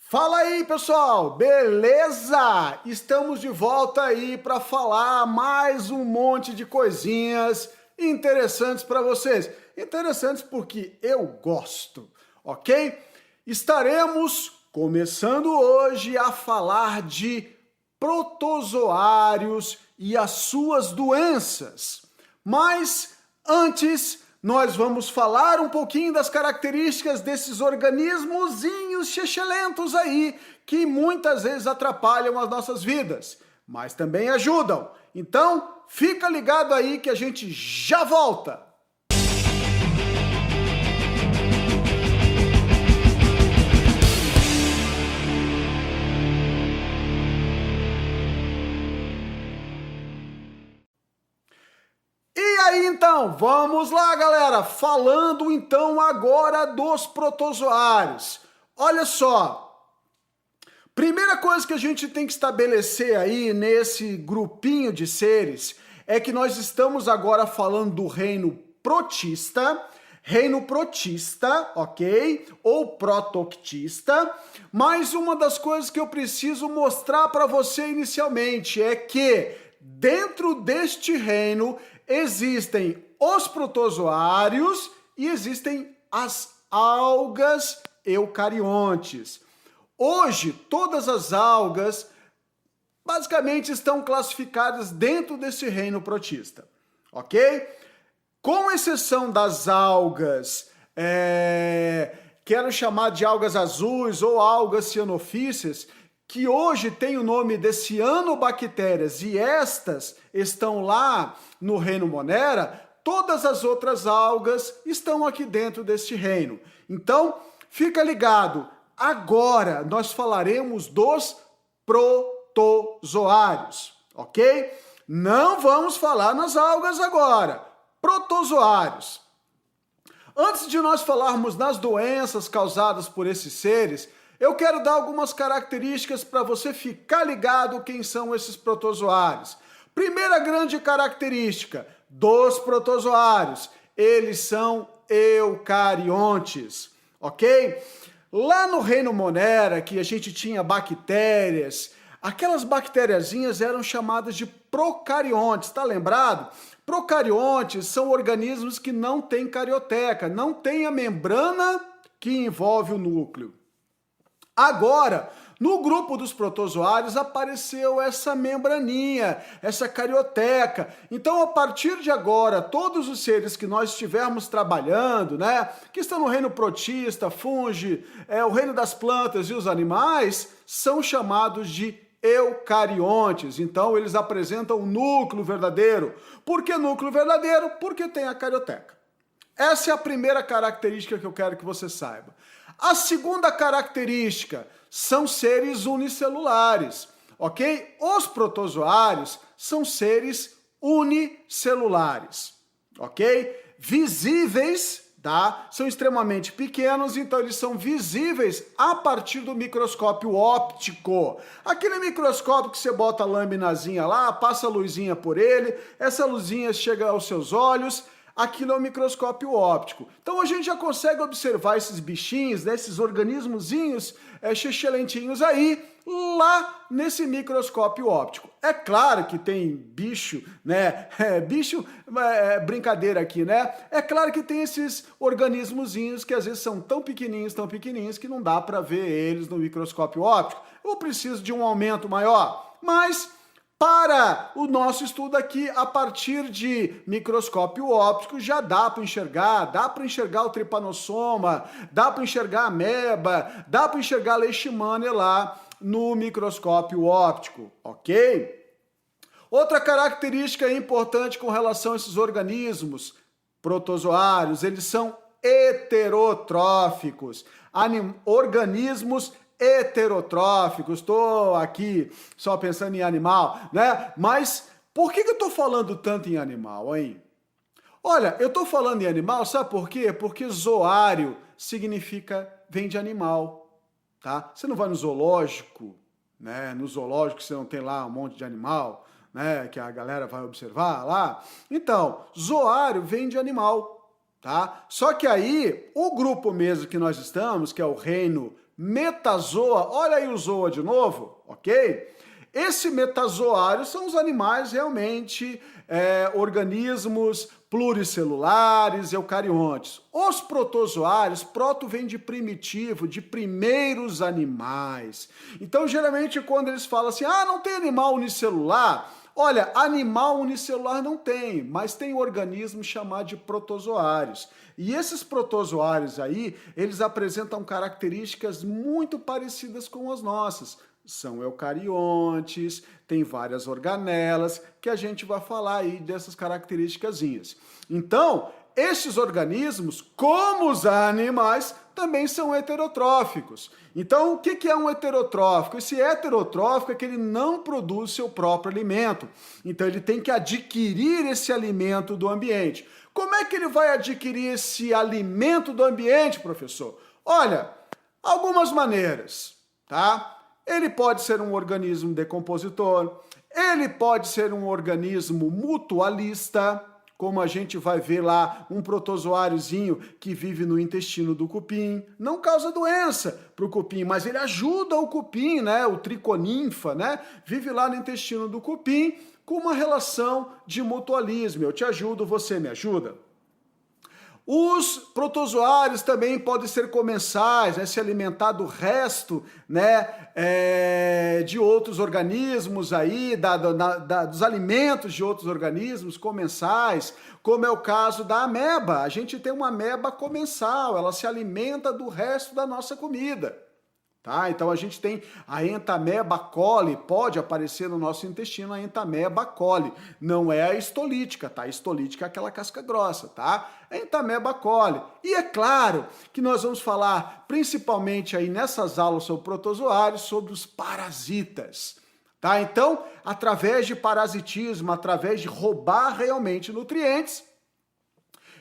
Fala aí, pessoal, beleza? Estamos de volta aí para falar mais um monte de coisinhas interessantes para vocês. Interessantes porque eu gosto, ok? Estaremos começando hoje a falar de protozoários e as suas doenças. Mas antes, nós vamos falar um pouquinho das características desses organismozinhos chechelentos aí, que muitas vezes atrapalham as nossas vidas, mas também ajudam. Então, fica ligado aí que a gente já volta! E aí então, vamos lá galera, falando então agora dos protozoários. Olha só, primeira coisa que a gente tem que estabelecer aí nesse grupinho de seres é que nós estamos agora falando do reino protista, ok? Ou protoctista, mas uma das coisas que eu preciso mostrar para você inicialmente é que dentro deste reino existem os protozoários e existem as algas eucariontes. Hoje, todas as algas basicamente estão classificadas dentro desse reino protista, ok? Com exceção das algas, quero chamar de algas azuis ou algas cianofíceas, que hoje tem o nome de cianobactérias e estas estão lá no reino Monera, todas as outras algas estão aqui dentro deste reino. Então, fica ligado, agora nós falaremos dos protozoários, ok? Não vamos falar nas algas agora, protozoários. Antes de nós falarmos nas doenças causadas por esses seres, eu quero dar algumas características para você ficar ligado quem são esses protozoários. Primeira grande característica dos protozoários, eles são eucariontes, ok? Lá no reino Monera, que a gente tinha bactérias, aquelas bactériazinhas eram chamadas de procariontes, tá lembrado? Procariontes são organismos que não têm carioteca, não têm a membrana que envolve o núcleo. Agora, no grupo dos protozoários apareceu essa membraninha, essa carioteca. Então, a partir de agora, todos os seres que nós estivermos trabalhando, né, que estão no reino protista, fungi, o reino das plantas e os animais, são chamados de eucariontes. Então, eles apresentam o núcleo verdadeiro. Por que núcleo verdadeiro? Porque tem a carioteca. Essa é a primeira característica que eu quero que você saiba. A segunda característica são seres unicelulares, ok? Os protozoários são seres unicelulares, ok? Visíveis, tá? São extremamente pequenos, então eles são visíveis a partir do microscópio óptico. Aquele microscópio que você bota a laminazinha lá, passa a luzinha por ele, essa luzinha chega aos seus olhos. Aquilo é o microscópio óptico. Então a gente já consegue observar esses bichinhos, né, esses organismozinhos chechelentinhos aí, lá nesse microscópio óptico. É claro que tem bicho, né? Brincadeira aqui, né? É claro que tem esses organismozinhos que às vezes são tão pequenininhos que não dá para ver eles no microscópio óptico. Eu preciso de um aumento maior, mas para o nosso estudo aqui, a partir de microscópio óptico, já dá para enxergar o tripanossoma, dá para enxergar a ameba, dá para enxergar a leishmania lá no microscópio óptico, ok? Outra característica importante com relação a esses organismos protozoários, eles são heterotróficos, organismos heterotróficos. Estou aqui só pensando em animal, né? Mas por que eu estou falando tanto em animal, hein? Olha, eu estou falando em animal, sabe por quê? Porque zoário vem de animal, tá? Você não vai no zoológico, né? No zoológico você não tem lá um monte de animal, né? Que a galera vai observar lá. Então, zoário vem de animal, tá? Só que aí, o grupo mesmo que nós estamos, que é o reino metazoa, olha aí o zoa de novo, ok? Esse metazoário são os animais realmente, organismos pluricelulares, eucariontes. Os protozoários, proto vem de primitivo, de primeiros animais. Então, geralmente, quando eles falam assim, não tem animal unicelular, olha, animal unicelular não tem, mas tem um organismo chamado de protozoários. E esses protozoários aí, eles apresentam características muito parecidas com as nossas. São eucariontes, tem várias organelas, que a gente vai falar aí dessas características. Então, estes organismos, como os animais, também são heterotróficos. Então, o que é um heterotrófico? Esse heterotrófico é que ele não produz seu próprio alimento. Então, ele tem que adquirir esse alimento do ambiente. Como é que ele vai adquirir esse alimento do ambiente, professor? Olha, algumas maneiras, tá? Ele pode ser um organismo decompositor, ele pode ser um organismo mutualista, como a gente vai ver lá, um protozoáriozinho que vive no intestino do cupim. Não causa doença para o cupim, mas ele ajuda o cupim, né? O triconinfa, né? Vive lá no intestino do cupim com uma relação de mutualismo. Eu te ajudo, você me ajuda. Os protozoários também podem ser comensais, né, se alimentar do resto, né, de outros organismos aí, dos alimentos de outros organismos comensais, como é o caso da ameba. A gente tem uma ameba comensal, ela se alimenta do resto da nossa comida. Tá? Então a gente tem a Entamoeba coli, pode aparecer no nosso intestino a Entamoeba coli, não é a histolítica, tá? A histolítica é aquela casca grossa, tá? A Entamoeba coli. E é claro que nós vamos falar principalmente aí nessas aulas sobre protozoários, sobre os parasitas, tá? Então, através de parasitismo, através de roubar realmente nutrientes,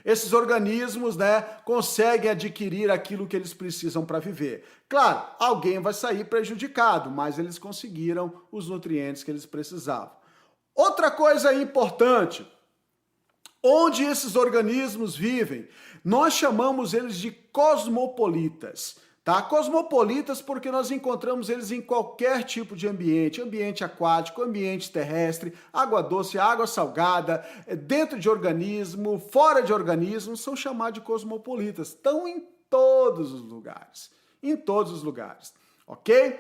esses organismos, né, conseguem adquirir aquilo que eles precisam para viver. Claro, alguém vai sair prejudicado, mas eles conseguiram os nutrientes que eles precisavam. Outra coisa importante, onde esses organismos vivem, nós chamamos eles de cosmopolitas. Tá? Cosmopolitas porque nós encontramos eles em qualquer tipo de ambiente, ambiente aquático, ambiente terrestre, água doce, água salgada, dentro de organismo, fora de organismo, são chamados de cosmopolitas. Estão em todos os lugares, ok?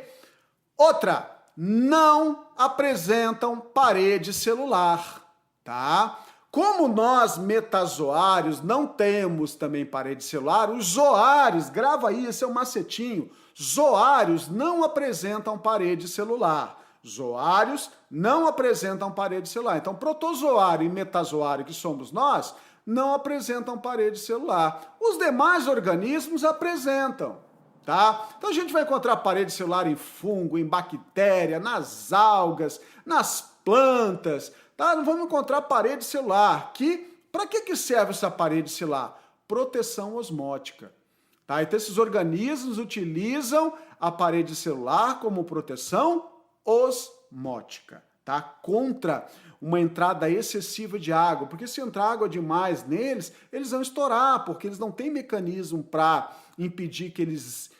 Outra, não apresentam parede celular, tá? Como nós, metazoários, não temos também parede celular, os zoários, grava aí, esse é um macetinho, zoários não apresentam parede celular. Zoários não apresentam parede celular. Então, protozoário e metazoário, que somos nós, não apresentam parede celular. Os demais organismos apresentam, tá? Então, a gente vai encontrar parede celular em fungo, em bactéria, nas algas, nas plantas, tá? Não vamos encontrar parede celular. Para que serve essa parede celular? Proteção osmótica. Tá? Então, esses organismos utilizam a parede celular como proteção osmótica, tá? Contra uma entrada excessiva de água, porque se entrar água demais neles, eles vão estourar, porque eles não têm mecanismo para impedir que eles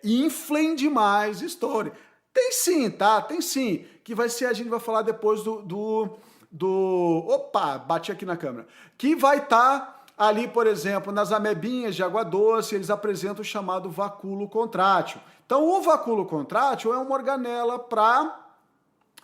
inflem demais e estourem. Tem sim, tá? Tem sim, que vai ser, a gente vai falar depois opa, bati aqui na câmera, que vai estar ali, por exemplo, nas amebinhas de água doce, eles apresentam o chamado vacúolo contrátil. Então, o vacúolo contrátil é uma organela para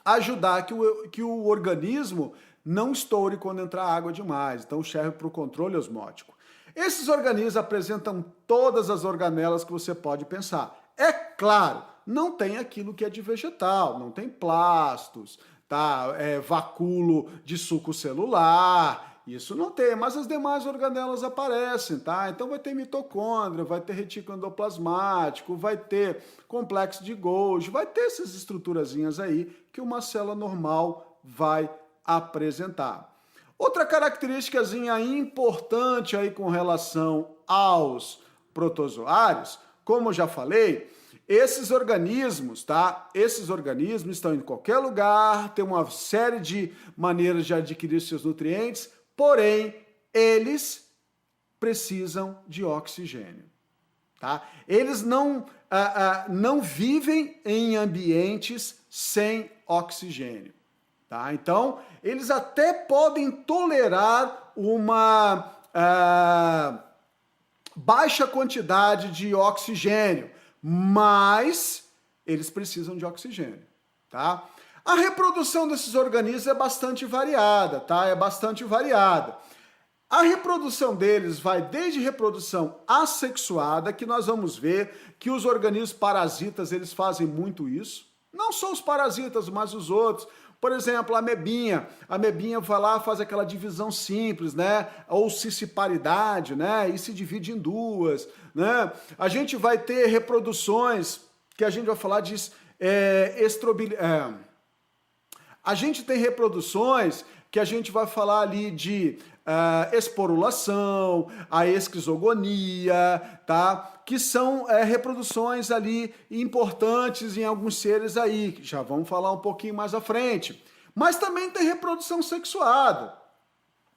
ajudar que o organismo não estoure quando entrar água demais. Então, serve para o controle osmótico. Esses organismos apresentam todas as organelas que você pode pensar. É claro, não tem aquilo que é de vegetal, não tem plastos, tá? Vacúolo de suco celular, isso não tem, mas as demais organelas aparecem, tá? Então vai ter mitocôndria, vai ter retículo endoplasmático, vai ter complexo de Golgi, vai ter essas estruturazinhas aí que uma célula normal vai apresentar. Outra característicazinha importante aí com relação aos protozoários, como eu já falei, esses organismos, tá? Esses organismos estão em qualquer lugar, tem uma série de maneiras de adquirir seus nutrientes, porém, eles precisam de oxigênio, tá? Eles não não vivem em ambientes sem oxigênio. Tá? Então, eles até podem tolerar uma baixa quantidade de oxigênio, mas eles precisam de oxigênio. Tá? A reprodução desses organismos é bastante variada, tá? É bastante variada. A reprodução deles vai desde reprodução assexuada, que nós vamos ver que os organismos parasitas, eles fazem muito isso. Não só os parasitas, mas os outros. Por exemplo, a amebinha. A amebinha vai lá, faz aquela divisão simples, né? Ou cissiparidade, né? E se divide em duas, né? A gente vai ter reproduções, que a gente vai falar de a gente tem reproduções que a gente vai falar ali de esporulação, a esquizogonia, tá? Que são reproduções ali importantes em alguns seres aí, que já vamos falar um pouquinho mais à frente. Mas também tem reprodução sexuada.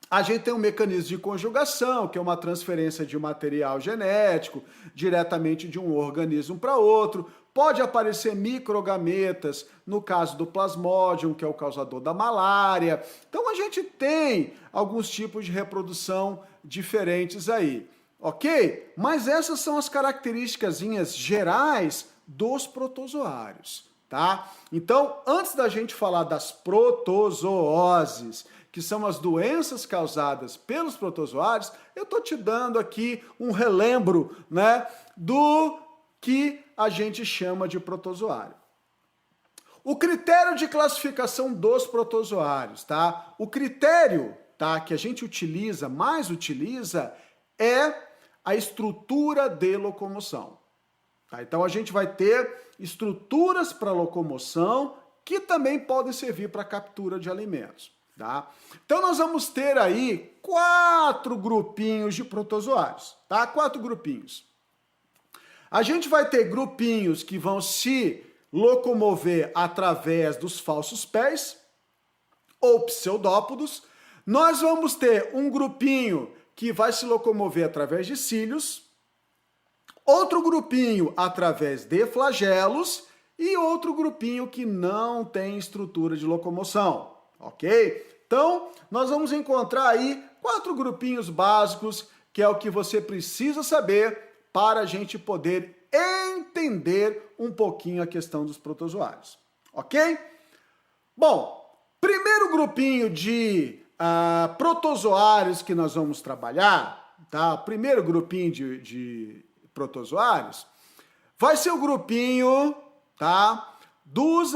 A gente tem um mecanismo de conjugação, que é uma transferência de material genético diretamente de um organismo para outro. Pode aparecer microgametas, no caso do Plasmodium, que é o causador da malária. Então a gente tem alguns tipos de reprodução diferentes aí, ok? Mas essas são as características gerais dos protozoários, tá? Então, antes da gente falar das protozooses, que são as doenças causadas pelos protozoários, eu estou te dando aqui um relembro, né, do que a gente chama de protozoário. O critério de classificação dos protozoários, tá? O critério, tá, que a gente mais utiliza é a estrutura de locomoção. Tá? Então a gente vai ter estruturas para locomoção que também podem servir para captura de alimentos. Tá? Então nós vamos ter aí 4 grupinhos de protozoários, tá? 4 grupinhos. A gente vai ter grupinhos que vão se locomover através dos falsos pés ou pseudópodos. Nós vamos ter um grupinho que vai se locomover através de cílios, outro grupinho através de flagelos e outro grupinho que não tem estrutura de locomoção, ok? Então, nós vamos encontrar aí 4 grupinhos básicos, que é o que você precisa saber para a gente poder entender um pouquinho a questão dos protozoários, ok? Bom, primeiro grupinho de protozoários que nós vamos trabalhar, tá? Primeiro grupinho de protozoários vai ser o grupinho, tá? Dos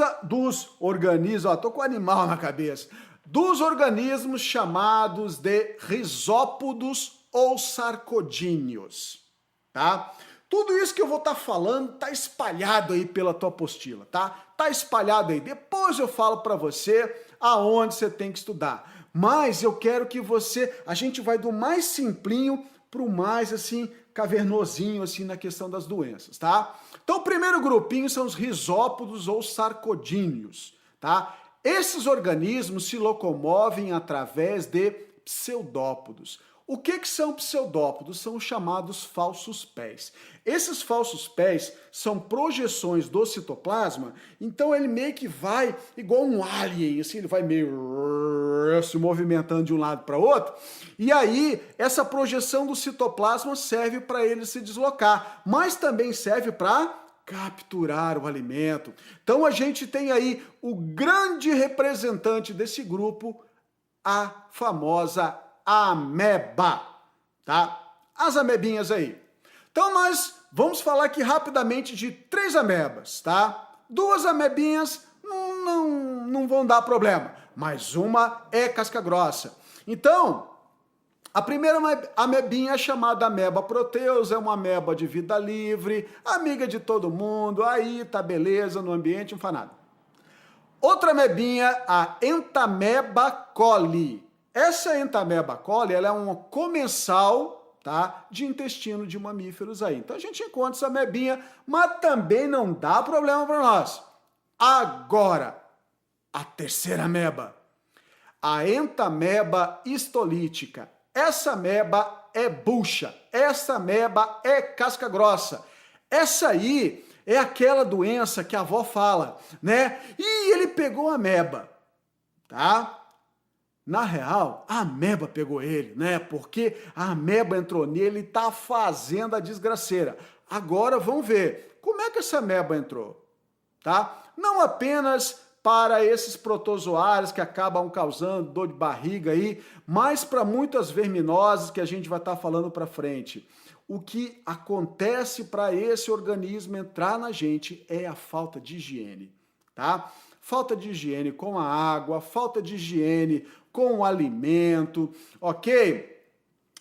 organismos, tô com animal na cabeça, dos organismos chamados de risópodos ou sarcodíneos, tá? Tudo isso que eu vou estar falando tá espalhado aí pela tua apostila, tá? Tá espalhado aí. Depois eu falo para você aonde você tem que estudar. Mas eu quero que a gente vai do mais simplinho pro mais assim cavernosinho assim na questão das doenças, tá? Então o primeiro grupinho são os risópodos ou sarcodíneos, tá? Esses organismos se locomovem através de pseudópodos. O que são pseudópodos? São os chamados falsos pés. Esses falsos pés são projeções do citoplasma, então ele meio que vai igual um alien, assim, ele vai meio se movimentando de um lado para o outro, e aí essa projeção do citoplasma serve para ele se deslocar, mas também serve para capturar o alimento. Então a gente tem aí o grande representante desse grupo, a famosa ameba, tá? As amebinhas aí. Então nós vamos falar aqui rapidamente de 3 amebas, tá? 2 amebinhas não vão dar problema, mas uma é casca grossa. Então, a primeira amebinha é chamada ameba proteus, é uma ameba de vida livre, amiga de todo mundo, aí tá beleza, no ambiente não faz nada. Outra amebinha, a Entamoeba coli. Essa Entamoeba coli, ela é um comensal, tá, de intestino de mamíferos aí. Então a gente encontra essa amebinha, mas também não dá problema para nós. Agora, a terceira ameba, a Entamoeba histolítica. Essa ameba é bucha, essa ameba é casca grossa. Essa aí é aquela doença que a avó fala, né? E ele pegou a ameba, tá? Na real, a ameba pegou ele, né? Porque a ameba entrou nele e tá fazendo a desgraceira. Agora vamos ver como é que essa ameba entrou, tá? Não apenas para esses protozoários que acabam causando dor de barriga aí, mas para muitas verminosas que a gente vai estar falando para frente. O que acontece para esse organismo entrar na gente é a falta de higiene, tá? Falta de higiene com a água, falta de higiene com o alimento, ok?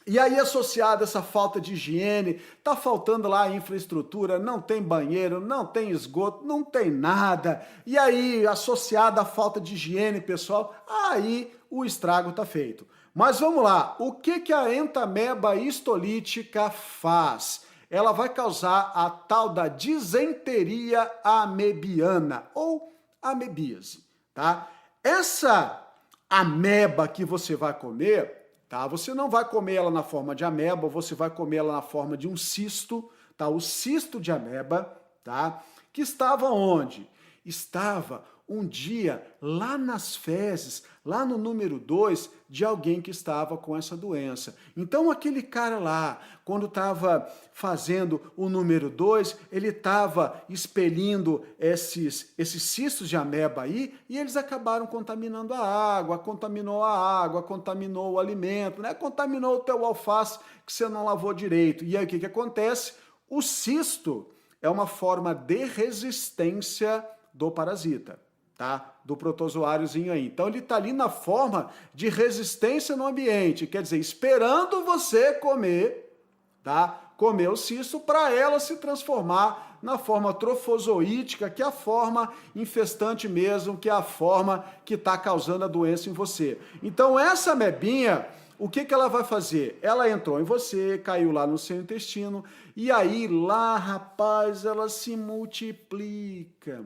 E aí, associado a essa falta de higiene, tá faltando lá a infraestrutura, não tem banheiro, não tem esgoto, não tem nada. E aí, associado à falta de higiene, pessoal, aí o estrago tá feito. Mas vamos lá, o que a entameba histolítica faz? Ela vai causar a tal da disenteria amebiana, ou amebíase, tá? Essa ameba que você vai comer, tá? Você não vai comer ela na forma de ameba, você vai comer ela na forma de um cisto, tá? O cisto de ameba, tá? Que estava onde? Estava um dia lá nas fezes, lá no número 2, de alguém que estava com essa doença. Então aquele cara lá, quando estava fazendo o número 2, ele estava expelindo esses cistos de ameba aí, e eles acabaram contaminando a água, contaminou o alimento, né? Contaminou o teu alface que você não lavou direito. E aí o que acontece? O cisto é uma forma de resistência do parasita, tá? Do protozoáriozinho aí. Então ele está ali na forma de resistência no ambiente, quer dizer, esperando você comer, tá? Comer o cisto para ela se transformar na forma trofozoítica, que é a forma infestante mesmo, que é a forma que está causando a doença em você. Então essa amebinha, o que ela vai fazer? Ela entrou em você, caiu lá no seu intestino, e aí lá, rapaz, ela se multiplica.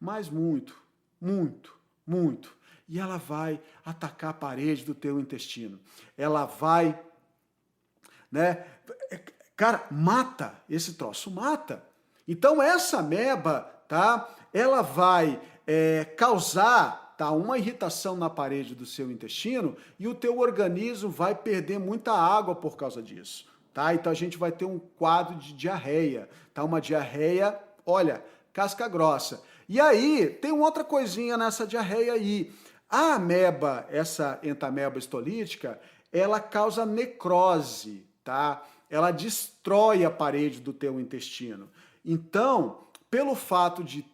Mas muito, muito, muito. E ela vai atacar a parede do teu intestino. Ela vai, né? Cara, mata esse troço, mata. Então essa ameba, tá? Ela vai causar, tá, uma irritação na parede do seu intestino e o teu organismo vai perder muita água por causa disso, tá? Então a gente vai ter um quadro de diarreia, tá? Uma diarreia, olha, casca grossa. E aí, tem uma outra coisinha nessa diarreia aí. A ameba, essa entameba histolítica, ela causa necrose, tá? Ela destrói a parede do teu intestino. Então, pelo fato de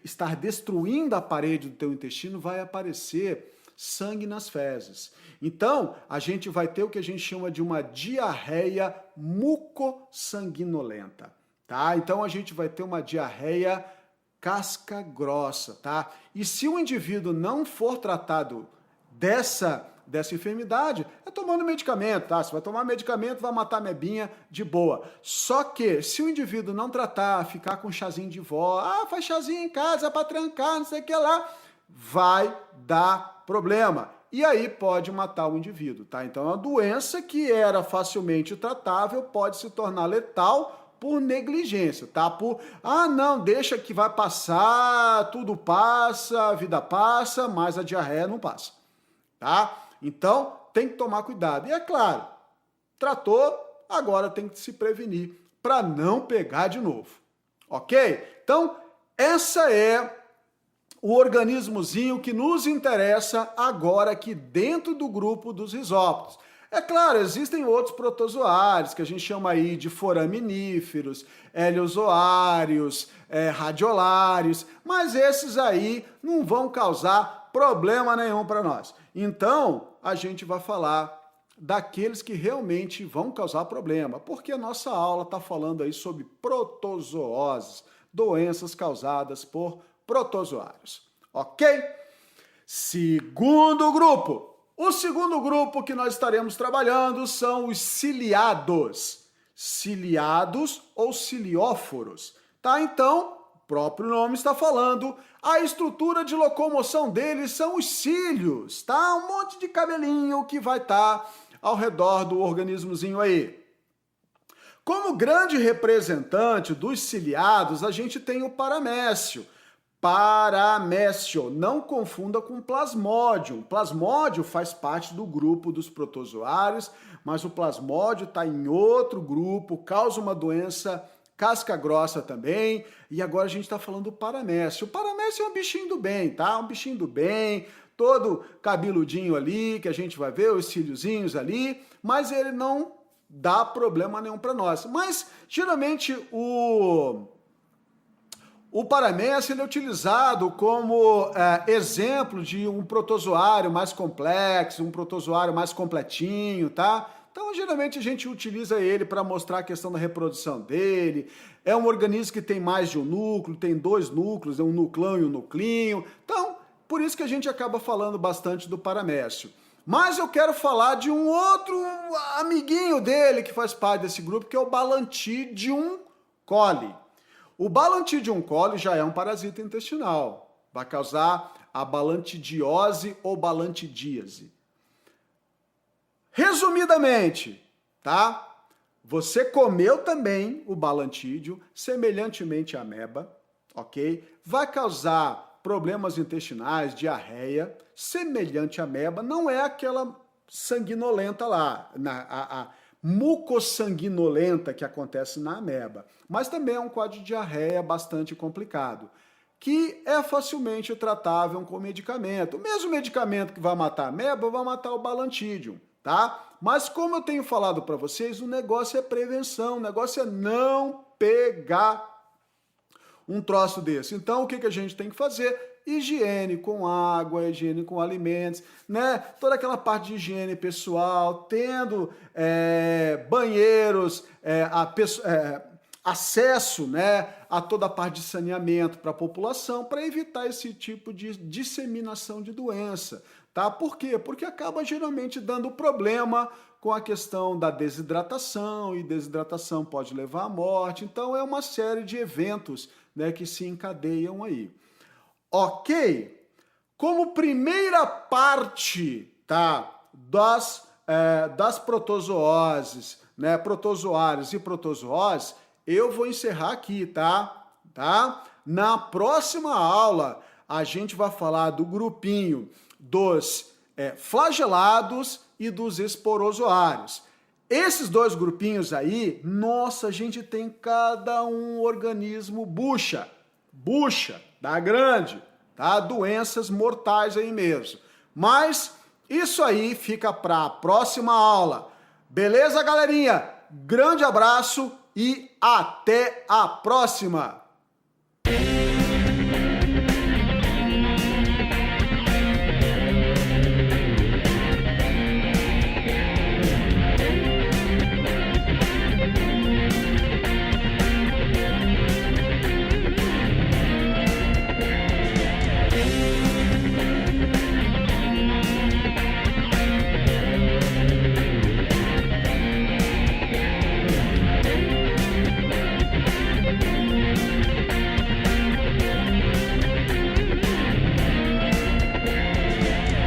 estar destruindo a parede do teu intestino, vai aparecer sangue nas fezes. Então, a gente vai ter o que a gente chama de uma diarreia mucossanguinolenta, tá? Então, a gente vai ter uma diarreia casca grossa, tá? E se o indivíduo não for tratado dessa enfermidade, é tomando medicamento, tá? Você vai tomar medicamento, vai matar a amebinha de boa. Só que, se o indivíduo não tratar, ficar com chazinho de vó, faz chazinho em casa para trancar, não sei o que lá, vai dar problema. E aí pode matar o indivíduo, tá? Então, é uma doença que era facilmente tratável, pode se tornar letal por negligência, tá? Não, deixa que vai passar, tudo passa, a vida passa, mas a diarreia não passa, tá? Então, tem que tomar cuidado. E é claro, tratou, agora tem que se prevenir para não pegar de novo, ok? Então, essa é o organismozinho que nos interessa agora aqui dentro do grupo dos risópodos. É claro, existem outros protozoários que a gente chama aí de foraminíferos, heliozoários, radiolários, mas esses aí não vão causar problema nenhum para nós. Então, a gente vai falar daqueles que realmente vão causar problema, porque a nossa aula está falando aí sobre protozooses, doenças causadas por protozoários, ok? Segundo grupo. O segundo grupo que nós estaremos trabalhando são os ciliados. Ciliados ou cilióforos, tá? Então, o próprio nome está falando, a estrutura de locomoção deles são os cílios, tá? Um monte de cabelinho que vai estar ao redor do organismozinho aí. Como grande representante dos ciliados, a gente tem o paramécio. Paramécio, não confunda com plasmódio. Plasmódio faz parte do grupo dos protozoários, mas o plasmódio está em outro grupo, causa uma doença casca grossa também, e agora a gente está falando do paramécio. O paramécio é um bichinho do bem, tá? Um bichinho do bem, todo cabeludinho ali, que a gente vai ver, os cíliozinhos ali, mas ele não dá problema nenhum para nós. Mas, geralmente, o paramécio ele é utilizado como exemplo de um protozoário mais complexo, um protozoário mais completinho, tá? Então, geralmente, a gente utiliza ele para mostrar a questão da reprodução dele. É um organismo que tem mais de um núcleo, tem 2 núcleos, um nuclão e um nuclinho. Então, por isso que a gente acaba falando bastante do paramécio. Mas eu quero falar de um outro amiguinho dele que faz parte desse grupo, que é o Balantidium coli. O Balantidium coli já é um parasita intestinal, vai causar a balantidiose ou balantidíase. Resumidamente, tá? Você comeu também o balantídeo, semelhantemente à ameba, ok? Vai causar problemas intestinais, diarreia, semelhante à ameba, não é aquela sanguinolenta lá, a mucossanguinolenta que acontece na ameba, mas também é um quadro de diarreia bastante complicado, que é facilmente tratável com medicamento. O mesmo medicamento que vai matar a ameba vai matar o balantídeo, tá? Mas como eu tenho falado para vocês, o negócio é prevenção, o negócio é não pegar um troço desse. Então, o que a gente tem que fazer? Higiene com água, higiene com alimentos, né? Toda aquela parte de higiene pessoal, tendo banheiros, acesso, né, a toda a parte de saneamento para a população, para evitar esse tipo de disseminação de doença, tá? Por quê? Porque acaba geralmente dando problema com a questão da desidratação, e desidratação pode levar à morte. Então, é uma série de eventos, né, que se encadeiam aí. Ok? Como primeira parte, tá, das protozooses, né, protozoários e protozooses, eu vou encerrar aqui, tá? Na próxima aula, a gente vai falar do grupinho dos flagelados e dos esporozoários. Esses 2 grupinhos aí, nossa, a gente tem cada um organismo bucha, da grande, tá? Doenças mortais aí mesmo. Mas isso aí fica para a próxima aula. Beleza, galerinha? Grande abraço e até a próxima!